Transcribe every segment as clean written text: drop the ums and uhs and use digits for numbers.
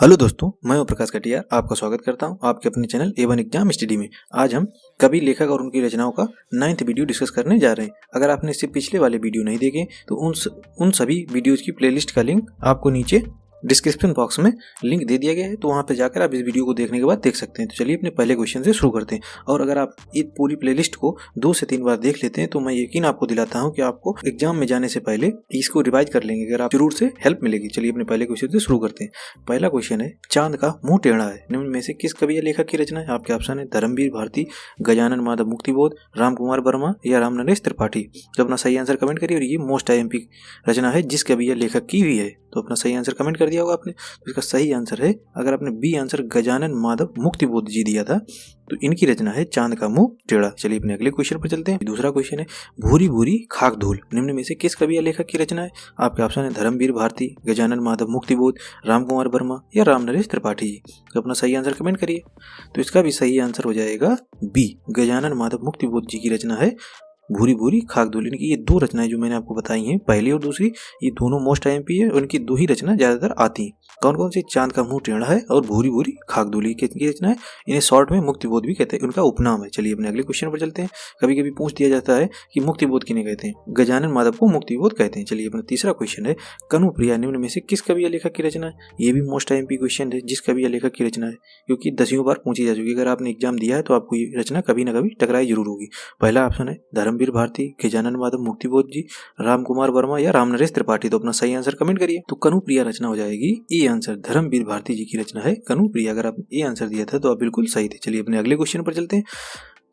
Hello दोस्तों, मैं हूं प्रकाश कटियार। आपका स्वागत करता हूं आपके अपने चैनल A1 एग्जाम स्टडी में। आज हम कवि, लेखक और उनकी रचनाओं का 9th वीडियो डिस्कस करने जा रहे हैं। अगर आपने इससे पिछले वाले वीडियो नहीं देखे तो उन सभी वीडियोज की प्लेलिस्ट का लिंक आपको नीचे डिस्क्रिप्शन बॉक्स में लिंक दे दिया गया है, तो वहां पे जाकर आप इस वीडियो को देखने के बाद देख सकते हैं। तो चलिए अपने पहले क्वेश्चन से शुरू करते हैं। और अगर आप ये पूरी प्लेलिस्ट को 2 से 3 बार देख लेते हैं तो मैं यकीन आपको दिलाता हूं कि आपको एग्जाम में जाने से पहले इसको रिवाइज कर लेंगे, अगर आप जरूर से हेल्प मिलेगी। चलिए अपने पहले क्वेश्चन से शुरू करते हैं। पहला क्वेश्चन है, चांद का मुंह टेढ़ा है, निम्न में से किस कवि या लेखक की रचना है? आपके ऑप्शन है धर्मवीर भारती, गजानन माधव मुक्तिबोध, राम कुमार वर्मा या राम नरेश त्रिपाठी। तो अपना सही आंसर कमेंट करिए। और ये मोस्ट IMP रचना है जिस कवि या लेखक की भी है। तो अपना सही आंसर कमेंट कर दिया होगा आपने। तो इसका सही आंसर है, अगर आपने बी आंसर गजानन माधव मुक्तिबोध जी दिया था, तो इनकी रचना है चांद का मुंह टेढ़ा। चलिए अपने अगले क्वेश्चन पर चलते हैं। दूसरा क्वेश्चन है, भूरी भूरी खाक धूल, निम्न में से किस कवि या लेखक की रचना है? आपके ऑप्शन है धर्मवीर भारती, गजानन माधव मुक्तिबोध, राम कुमार वर्मा या राम नरेश त्रिपाठी जी। तो अपना सही आंसर कमेंट करिए। तो इसका भी सही आंसर हो जाएगा बी, गजानन माधव मुक्तिबोध जी की रचना है भूरी भूरी खाक धूल। इनकी ये 2 रचनाएं जो मैंने आपको बताई हैं, पहली और दूसरी, ये दोनों मोस्ट IMP है। उनकी 2 ही रचना ज्यादातर आती हैं। कौन कौन सी? चांद का मुंह टेढ़ा है और भूरी भूरी खाक धूल की रचना है। इन्हें शॉर्ट में मुक्तिबोध भी कहते हैं, उनका उपनाम है। चलिए अपने अगले क्वेश्चन पर चलते हैं। कभी कभी पूछ दिया जाता है कि मुक्तिबोध किन्हें कहते हैं? गजानन माधव को मुक्तिबोध कहते हैं। चलिए अपना तीसरा क्वेश्चन है, कनुप्रिया निम्न में से किस कवि या लेखक की रचना है? ये भी मोस्ट IMP क्वेश्चन है, जिस कवि या लेखक की रचना है, क्योंकि 10वीं बार पूछी जा चुकी है। अगर आपने एग्जाम दिया है तो आपको ये रचना कभी ना कभी टकराई जरूर होगी। पहला ऑप्शन है धर्मवीर भारती, गजानन माधव मुक्तिबोध जी, राम कुमार वर्मा या राम नरेश त्रिपाठी। तो अपना सही आंसर कमेंट करिए। तो कनुप्रिया रचना हो जाएगी ए आंसर, धर्मवीर भारती जी की रचना है कनुप्रिया। अगर आप ए आंसर दिया था तो आप बिल्कुल सही थे। चलिए अपने अगले क्वेश्चन पर चलते हैं।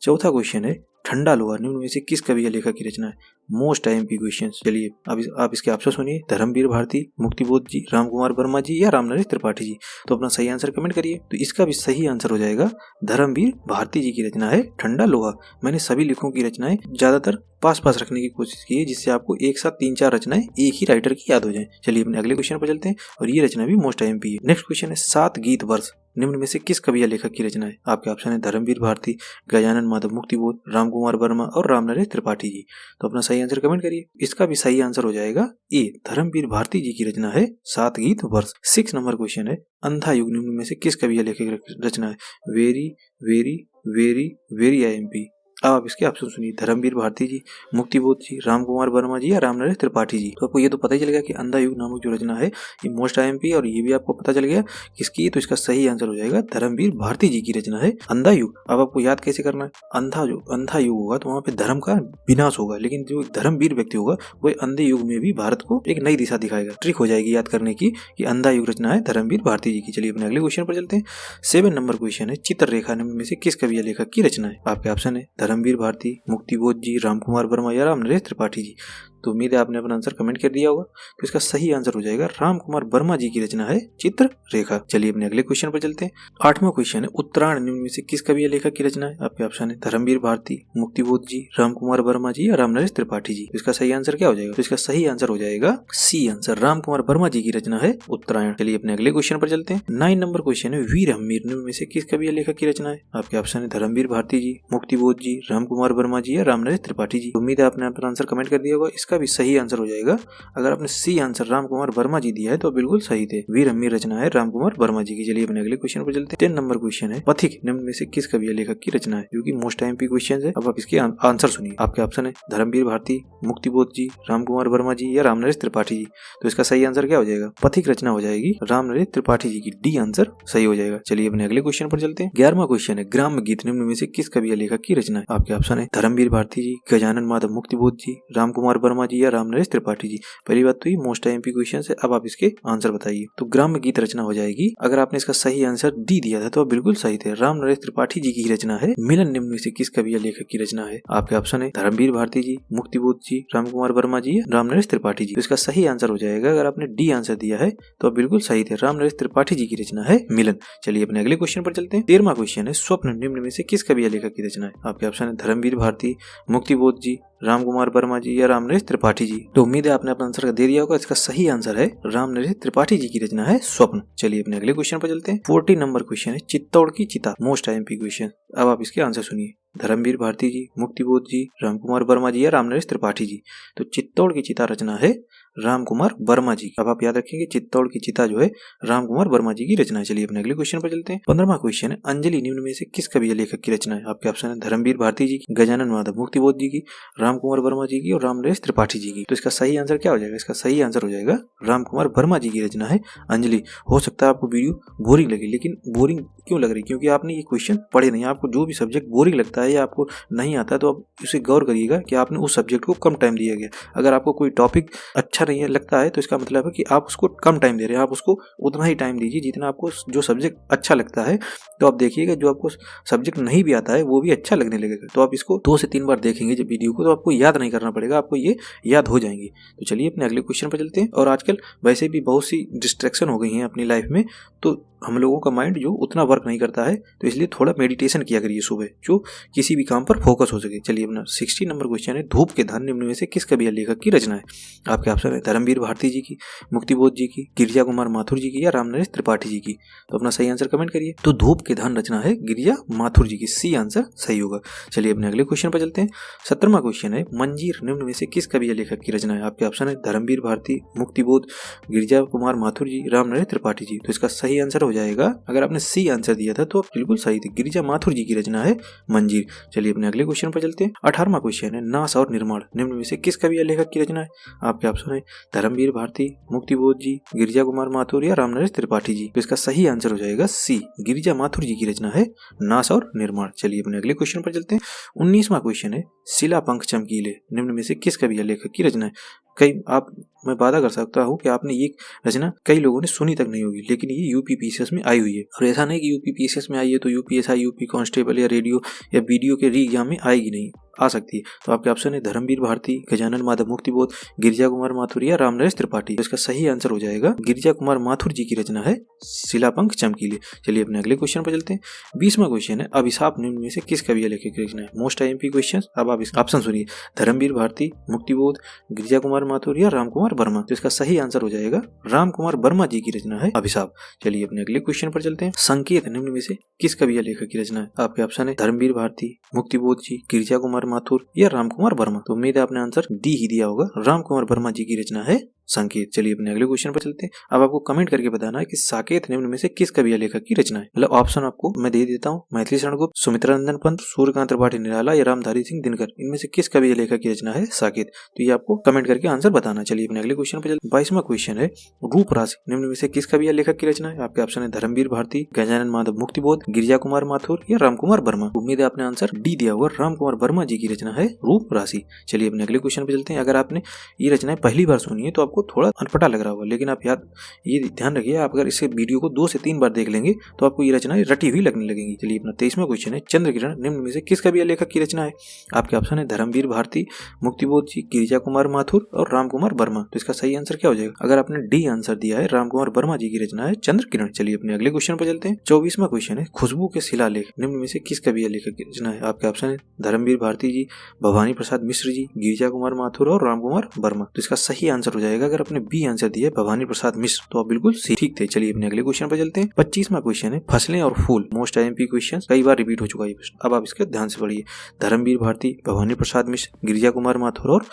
चौथा क्वेश्चन है, ठंडा लोहा निम्न में से किस कवि या लेखक की रचना है? Most IMP question. चलिए अब आप इसके ऑप्शन सुनिए, धर्मवीर भारती, मुक्तिबोध जी, राम कुमार वर्मा जी या राम नरेश त्रिपाठी जी। तो अपना सही आंसर कमेंट करिए। तो इसका भी सही आंसर हो जाएगा धर्मवीर भारती जी की रचना है ठंडा लोहा। मैंने सभी लेखकों की रचनाएं ज्यादातर पास पास रखने की कोशिश की है, जिससे आपको एक साथ 3-4 रचनाएं एक ही राइटर की याद हो जाए। चलिए अपने अगले क्वेश्चन पर चलते हैं, और ये रचना भी मोस्ट IMP है। नेक्स्ट क्वेश्चन है, 7 गीत वर्ष निम्न में से किस कवि या लेखक की रचना है? आपके ऑप्शन है धर्मवीर भारती, गजानन माधव मुक्तिबोध, राम कुमार वर्मा और राम नरेश त्रिपाठी जी। तो अपना सही आंसर कमेंट करिए। इसका भी सही आंसर हो जाएगा ए, धर्मवीर भारती जी की रचना है 7 गीत वर्ष। 6 नंबर क्वेश्चन है, अंधा युग निम्न में से किस कवि या लेखक की रचना है? Very very very very IMP। अब आप इसके ऑप्शन सुनिए, धर्मवीर भारती जी, मुक्तिबोध जी, राम कुमार वर्मा जी या राम नरेश त्रिपाठी जी। तो आपको ये तो पता ही चल गया कि अंधा युग नामक जो रचना है ये मोस्ट IMP, और ये भी आपको पता चल गया किसकी। तो इसका सही आंसर हो जाएगा धर्मवीर भारती जी की रचना है अंधा युग। अब आपको याद कैसे करना है? अंधा युग होगा तो वहाँ पे धर्म का विनाश होगा, लेकिन जो धर्मवीर व्यक्ति होगा वो अंधे युग में भी भारत को एक नई दिशा दिखाएगा। ट्रिक हो जाएगी याद करने की कि अंधा युग रचना है धर्मवीर भारती जी की। चलिए अपने अगले क्वेश्चन पर चलते हैं। 7 नंबर क्वेश्चन है, चित्ररेखा निम्न में से किस कवि या लेखक की रचना है? आपके ऑप्शन है धर्मवीर भारती, मुक्तिबोध जी, राम कुमार वर्मा या राम नरेश त्रिपाठी जी। तो उम्मीद है आपने अपना आंसर कमेंट कर दिया होगा। तो इसका सही आंसर हो जाएगा राम कुमार वर्मा जी की रचना है चित्ररेखा। चलिए अपने अगले क्वेश्चन पर चलते हैं। 8वां क्वेश्चन है, उत्तरायण निम्न में से किस कवि या लेखक की रचना है? आपके ऑप्शन है धर्मवीर भारती, मुक्तिबोध जी, राम कुमार वर्मा जी या राम नरेश त्रिपाठी जी। तो इसका सही आंसर क्या हो जाएगा? तो इसका सही आंसर हो जाएगा सी आंसर, राम कुमार वर्मा जी की रचना है उत्तरायण। चलिए अपने अगले क्वेश्चन पर चलते हैं। 9 नंबर क्वेश्चन है, वीर हम्मीर निम्न में से किस कवि या लेखक की रचना है? आपके ऑप्शन है धर्मवीर भारती जी, मुक्तिबोध जी, राम कुमार वर्मा जी या राम नरेश त्रिपाठी जी। उम्मीद है आपने अपना आंसर कमेंट कर दिया होगा। इसका भी सही आंसर जाएगा। अगर आपने सी आंसर राम कुमार वर्मा जी दिया है तो बिल्कुल सही थे। वीर हम्मीर रचना है राम कुमार वर्मा जी की। चलिए अपने अगले क्वेश्चन पर चलते हैं। 10 नंबर क्वेश्चन है, पथिक निम्न में से किस कवि या लेखक की रचना है? जो कि मोस्ट IMP क्वेश्चन है। अब आप इसके आंसर सुनिए। आपके ऑप्शन है धर्मवीर भारती, मुक्तिबोध जी, राम कुमार वर्मा जी या राम नरेश त्रिपाठी जी। तो इसका सही आंसर क्या हो जाएगा? पथिक रचना हो जाएगी राम नरेश त्रिपाठी जी की। डी आंसर सही हो जाएगा। चलिए अपने अगले क्वेश्चन पर चलते हैं। 11वां क्वेश्चन है, ग्राम्य गीत निम्न में से किस कवि या लेखक की रचना है? आपके ऑप्शन है धर्मवीर भारती जी, गजानन माधव मुक्तिबोध जी, राम कुमार वर्मा जी या राम नरेश त्रिपाठी जी। पहली बात तो ये मोस्ट IMP क्वेश्चन है। अब आप इसके आंसर बताइए। तो ग्राम्य गीत रचना हो जाएगी, अगर आपने इसका सही आंसर डी दिया था तो आप बिल्कुल सही थे, राम नरेश त्रिपाठी जी की रचना है मिलन। निम्न में से किस कवि या लेखक की रचना है? आपके ऑप्शन है धर्मवीर भारती जी, मुक्तिबोध जी, राम कुमार वर्मा जी, राम नरेश त्रिपाठी जी। तो इसका सही आंसर हो जाएगा, अगर आपने डी आंसर दिया है तो आप बिल्कुल सही थे, राम नरेश त्रिपाठी जी की रचना है मिलन। चलिए अपने अगले क्वेश्चन पर चलते हैं। 13वां क्वेश्चन है, स्वप्न निम्न में से किस कवि या लेखक की रचना है? आपके ऑप्शन है धर्मवीर भारती, मुक्तिबोध जी, राम कुमार वर्मा जी या राम नरेश त्रिपाठी जी। तो उम्मीद है आपने अपना आंसर दे दिया होगा। इसका सही आंसर है राम नरेश त्रिपाठी जी की रचना है स्वप्न। चलिए अपने अगले क्वेश्चन पर चलते हैं। 14 नंबर क्वेश्चन है, चित्तौड़ की चिता, मोस्ट IMP क्वेश्चन। अब आप इसके आंसर सुनिए। धर्मवीर भारती जी, मुक्तिबोध जी, राम कुमार वर्मा जी या राम नरेश त्रिपाठी जी। तो चित्तौड़ की चिता रचना है राम कुमार वर्मा जी। अब आप याद रखेंगे चित्तौड़ की चिता जो है राम कुमार वर्मा जी की रचना है। चलिए अपने अगले क्वेश्चन पर चलते हैं। 15वां क्वेश्चन है, अंजलि निम्न में से किस कवि या लेखक की रचना है? आपके ऑप्शन है धर्मवीर भारती जी की, गजानन माधव मुक्तिबोध जी की, राम कुमार वर्मा जी की और रामनरेश त्रिपाठी जी की। तो इसका सही आंसर क्या हो जाएगा? इसका सही आंसर हो जाएगा राम कुमार वर्मा जी की रचना है अंजलि। हो सकता है आपको वीडियो बोरिंग लगे, लेकिन बोरिंग क्यों लग रही? क्योंकि आपने ये क्वेश्चन पढ़े नहीं। आपको जो भी सब्जेक्ट बोरिंग लगता है या आपको नहीं आता है तो आप उसे गौर करिएगा कि आपने उस सब्जेक्ट को कम टाइम दिया गया। अगर आपको कोई टॉपिक अच्छा नहीं लगता है तो इसका मतलब है कि आप उसको कम टाइम दे रहे हैं। आप उसको उतना ही टाइम दीजिए जितना आपको जो सब्जेक्ट अच्छा लगता है। तो आप देखिएगा जो आपको सब्जेक्ट नहीं भी आता है वो भी अच्छा लगने लगेगा। तो आप इसको 2 से 3 बार देखेंगे जब वीडियो को, तो आपको याद नहीं करना पड़ेगा, आपको ये याद हो जाएंगी। तो चलिए अपने अगले क्वेश्चन पर चलते हैं। और आजकल वैसे भी बहुत सी डिस्ट्रैक्शन हो गई हैं अपनी लाइफ में, तो हम लोगों का माइंड जो उतना वर्क नहीं करता है, तो इसलिए थोड़ा मेडिटेशन किया करिए सुबह, जो किसी भी काम पर फोकस हो सके। चलिए अपना 60 नंबर क्वेश्चन है, धूप के धान निम्न में से किस कवि या लेखक की रचना है? आपके ऑप्शन है धर्मवीर भारती जी की, मुक्तिबोध जी की, गिरिजा कुमार माथुर जी की या रामनरेश त्रिपाठी जी की। तो अपना सही आंसर कमेंट करिए। तो धूप के धान रचना है गिरिजा माथुर जी की, सी आंसर सही होगा। चलिए अपने अगले क्वेश्चन पर चलते हैं। 17वां क्वेश्चन है, मंजीर निम्न में से किस कवि या लेखक की रचना है? आपके ऑप्शन है धर्मवीर भारती, मुक्तिबोध, गिरिजा कुमार माथुर जी, रामनरेश त्रिपाठी जी। तो इसका सही आंसर हो जाएगा, अगर आपने सी आंसर दिया था तो बिल्कुल सही थी, गिरिजा माथुर जी की रचना है मंजीर। चलिए अपने अगले क्वेश्चन पर चलते हैं। 18वां क्वेश्चन है, नाश और निर्माण निम्न में से किस कवि या लेखक की रचना है? आपके ऑप्शन है धर्मवीर भारती, मुक्तिबोध जी, गिरिजा कुमार माथुर या रामनरेश त्रिपाठी जी। तो इसका सही आंसर हो जाएगा सी, गिरिजा माथुर जी की रचना है नाश और निर्माण। चलिए अपने अगले क्वेश्चन पर चलते हैं। 19वां क्वेश्चन है, शिला पंख चमकीले निम्न में से किस कवि या लेखक की रचना है? मैं वादा कर सकता हूँ कि आपने ये रचना कई लोगों ने सुनी तक नहीं होगी, लेकिन ये यूपीपीसीएस में आई हुई है। और ऐसा नहीं कि यूपीपीसीएस में आई है तो यूपीएसआई, यूपी कांस्टेबल या रेडियो या वीडियो के री एग्जाम में आएगी नहीं, आ सकती है। तो आपके ऑप्शन है धर्मवीर भारती, गजानन माधव मुक्तिबोध, गिरिजा कुमार माथुर या रामनरेश त्रिपाठी। तो इसका सही आंसर हो जाएगा गिरिजा कुमार माथुर जी की रचना है शिलापंख चमकीले। चलिए अपने अगले क्वेश्चन पर चलते हैं। 20वां क्वेश्चन है, अभिशाप निम्न में से किस कवि या लेखक की रचना है? Most IMP question. अब आप इसका ऑप्शन सुनिए, धर्मवीर भारती, मुक्तिबोध, गिरिजा कुमार माथुर या राम कुमार वर्मा। तो इसका सही आंसर हो जाएगा राम कुमार वर्मा जी की रचना है अभिशाप। चलिए अपने अगले क्वेश्चन पर चलते हैं। संकेत निम्न में से किस कवि या लेखक की रचना है? आपके ऑप्शन है धर्मवीर भारती, मुक्तिबोध जी, गिरिजा कुमार माथुर या राम कुमार वर्मा। तो उम्मीद है आपने आंसर डी ही दिया होगा, राम कुमार वर्मा जी की रचना है संकेत। चलिए अपने अगले क्वेश्चन पर चलते हैं। अब आपको कमेंट करके बताना है कि साकेत निम्न में से किस कवि या लेखक की रचना है। मतलब ऑप्शन आपको मैं दे देता हूँ, मैथिली शरण गुप्त, सुमित्रा नंदन पंत, सूर्यकांत त्रिपाठी निराला या रामधारी सिंह दिनकर। इनमें से किस कवि या लेखक की रचना है साकेत? तो ये आपको कमेंट करके आंसर बताना। चलिए अपने अगले क्वेश्चन पर चलते हैं। 22वां क्वेश्चन है, रूप राशि निम्न में से किस कवि या लेखक की रचना है? आपके ऑप्शन है धर्मवीर भारती, गजानन माधव मुक्तिबोध, गिरिजा कुमार माथुर या राम कुमार वर्मा। उम्मीद है आपने आंसर डी दिया होगा, राम कुमार वर्मा जी की रचना है रूप राशि। चलिए अपने अगले क्वेश्चन पर चलते हैं। अगर आपने ये रचनाएं पहली बार सुनी है तो आपको थोड़ा अनपटा लग रहा होगा, लेकिन आप ये ध्यान रखिए, आप अगर इसे वीडियो को 2 से 3 बार देख लेंगे तो आपको ये रचनाएं रटी हुई लगने लगेंगी। चलिए अपना 23वां क्वेश्चन है, चंद्र किरण निम्न में से किस कवि या लेखक की रचना है? आपके ऑप्शन है धर्मवीर भारती, मुक्तिबोध जी, गिरिजा कुमार माथुर और राम कुमार वर्मा। तो इसका सही आंसर क्या हो जाएगा? अगर आपने डी आंसर दिया है, राम कुमार वर्मा जी की रचना है चंद्र किरण। चलिए अपने अगले क्वेश्चन पर चलते हैं। 24वां क्वेश्चन है, खुशबू के शिलालेख निम्न में से किस कवि या लेखक की रचना है? आपके ऑप्शन है धर्मवीर भारती जी, भवानी प्रसाद मिश्र जी, गिरिजा कुमार माथुर और राम कुमार वर्मा। तो इसका सही आंसर हो जाएगा, अगर आपने बी आंसर दिया भवानी प्रसाद मिश्र, तो आप बिल्कुल ठीक थे। चलिए अपने अगले क्वेश्चन पर चलते हैं। 25वां क्वेश्चन है, फसलें और फूल मोस्ट आईएमपी क्वेश्चन, कई बार रिपीट हो चुका है प्रश्न, अब आप इसके ध्यान से पढ़िए। धर्मवीर भारती, भवानी प्रसाद मिश्र, गिरिजा कुमार माथुर और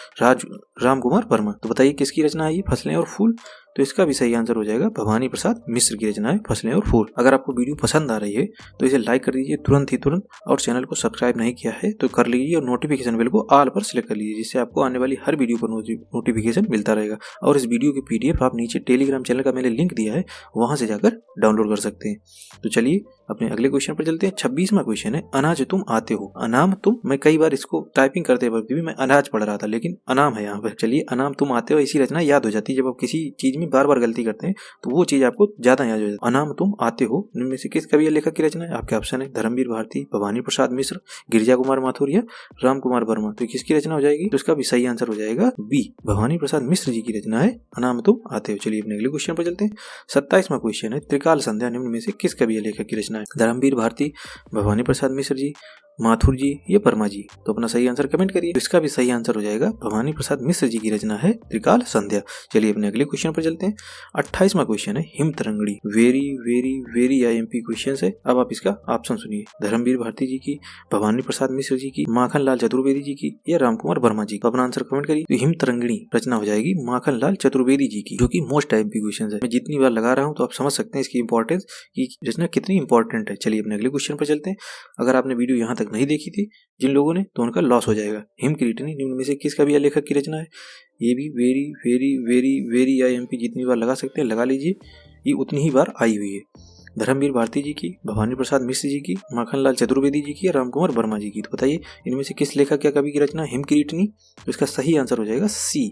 राम कुमार वर्मा। तो बताइए किसकी रचना है ये फसलें और फूल? तो इसका भी सही आंसर हो जाएगा भवानी प्रसाद मिश्र की रचना है फसलें और फूल। अगर आपको वीडियो पसंद आ रही है तो इसे लाइक कर दीजिए तुरंत ही तुरंत, और चैनल को सब्सक्राइब नहीं किया है तो कर लीजिए, और नोटिफिकेशन बेल को ऑल पर सिलेक्ट कर लीजिए, जिससे आपको आने वाली हर वीडियो पर नोटिफिकेशन मिलता रहेगा। और इस वीडियो की पीडीएफ आप नीचे टेलीग्राम चैनल का मैंने लिंक दिया है, वहां से जाकर डाउनलोड कर सकते हैं। तो चलिए अपने अगले क्वेश्चन पर चलते हैं। 26वां क्वेश्चन है, अनाज तुम आते हो, अनाम तुम। मैं कई बार इसको टाइपिंग करते वक्त भी मैं अनाज पढ़ रहा था, लेकिन अनाम है यहाँ पर। चलिए अनाम तुम आते हो, ऐसी रचना याद हो जाती है। जब आप किसी चीज में बार बार गलती करते हैं तो वो चीज आपको ज्यादा याद हो जाती है। अनाम तुम आते हो इनमें से किस कवि या लेखक की रचना है? आपके ऑप्शन है धर्मवीर भारती, भवानी प्रसाद मिश्र, गिरिजा कुमार माथुर या राम कुमार वर्मा। तो किसकी रचना हो जाएगी? तो इसका भी सही आंसर हो जाएगा बी, भवानी प्रसाद मिश्र जी की रचना है अनाम तुम आते हो। चलिए अपने अगले क्वेश्चन पर चलते हैं। 27वां क्वेश्चन है, त्रिकाल संध्या निम्न में से किस कवि या लेखक की रचना है? धर्मवीर भारती, भवानी प्रसाद मिश्र जी, माथुर जी या वर्मा जी? तो अपना सही आंसर कमेंट करिए। तो इसका भी सही आंसर हो जाएगा भवानी प्रसाद मिश्र जी की रचना है त्रिकाल संध्या। चलिए अपने अगले क्वेश्चन पर चलते हैं। 28वां क्वेश्चन है हिम तरंगड़ी। Very very very IMP question है। अब आप इसका ऑप्शन सुनिए। धर्मवीर भारती जी की, भवानी प्रसाद मिश्र जी की, माखन लाल चतुर्वेदी जी की या रामकुमार वर्मा जी? तो अपना आंसर कमेंट करिए। तो हिम तरंगिणी रचना हो जाएगी माखन लाल चतुर्वेदी जी की, जो कि मोस्ट IMP क्वेश्चन है। मैं जितनी बार लगा रहा हूँ तो आप समझ सकते हैं इसकी इंपॉर्टेंस की रचना कितनी इंपॉर्टेंट है। चलिए अपने अगले क्वेश्चन पर चलते हैं। अगर आपने वीडियो यहाँ तक नहीं देखी थी जिन लोगों ने, तो उनका लॉस हो जाएगा। हिम किरीटिनी निम्न में से किस कवि या लेखक की रचना है? ये भी very very very very IMP, जितनी बार लगा सकते हैं लगा लीजिए, ये उतनी ही बार आई हुई है। धर्मवीर भारती जी की, भवानी प्रसाद मिश्र जी की, माखन लाल चतुर्वेदी जी की या रामकुमार वर्मा जी की? तो बताइए इनमें से किस लेखक या कवि की रचना हिम किरीटिनी? तो इसका सही आंसर हो जाएगा सी,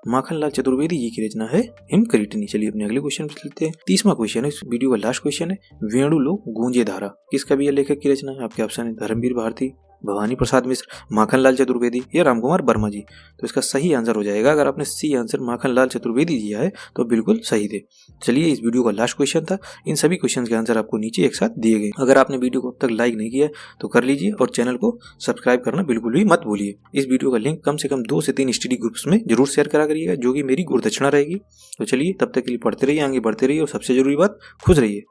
माखन लाल चतुर्वेदी जी की रचना है हिम किरीटिनी। चलिए अपने अगले क्वेश्चन पर चलते हैं। 30वां क्वेश्चन है, इस वीडियो का लास्ट क्वेश्चन है। वेणु लो गूंजे धारा किस कवि या लेखक की रचना है? आपके ऑप्शन है धर्मवीर भारती, भवानी प्रसाद मिश्र, माखन लाल चतुर्वेदी या रामकुमार वर्मा जी? तो इसका सही आंसर हो जाएगा, अगर आपने सी आंसर माखन लाल चतुर्वेदी दिया है तो बिल्कुल सही थे। चलिए इस वीडियो का लास्ट क्वेश्चन था। इन सभी क्वेश्चन के आंसर आपको नीचे एक साथ दिए गए। अगर आपने वीडियो को अब तक लाइक नहीं किया तो कर लीजिए और चैनल को सब्सक्राइब करना बिल्कुल भी मत भूलिए। इस वीडियो का लिंक कम से कम 2 से 3 स्टडी ग्रुप्स में जरूर शेयर करा करिएगा, जो कि मेरी गुरुदक्षिणा रहेगी। तो चलिए तब तक के लिए पढ़ते रहिए, आगे बढ़ते रहिए और सबसे जरूरी बात, खुश रहिए।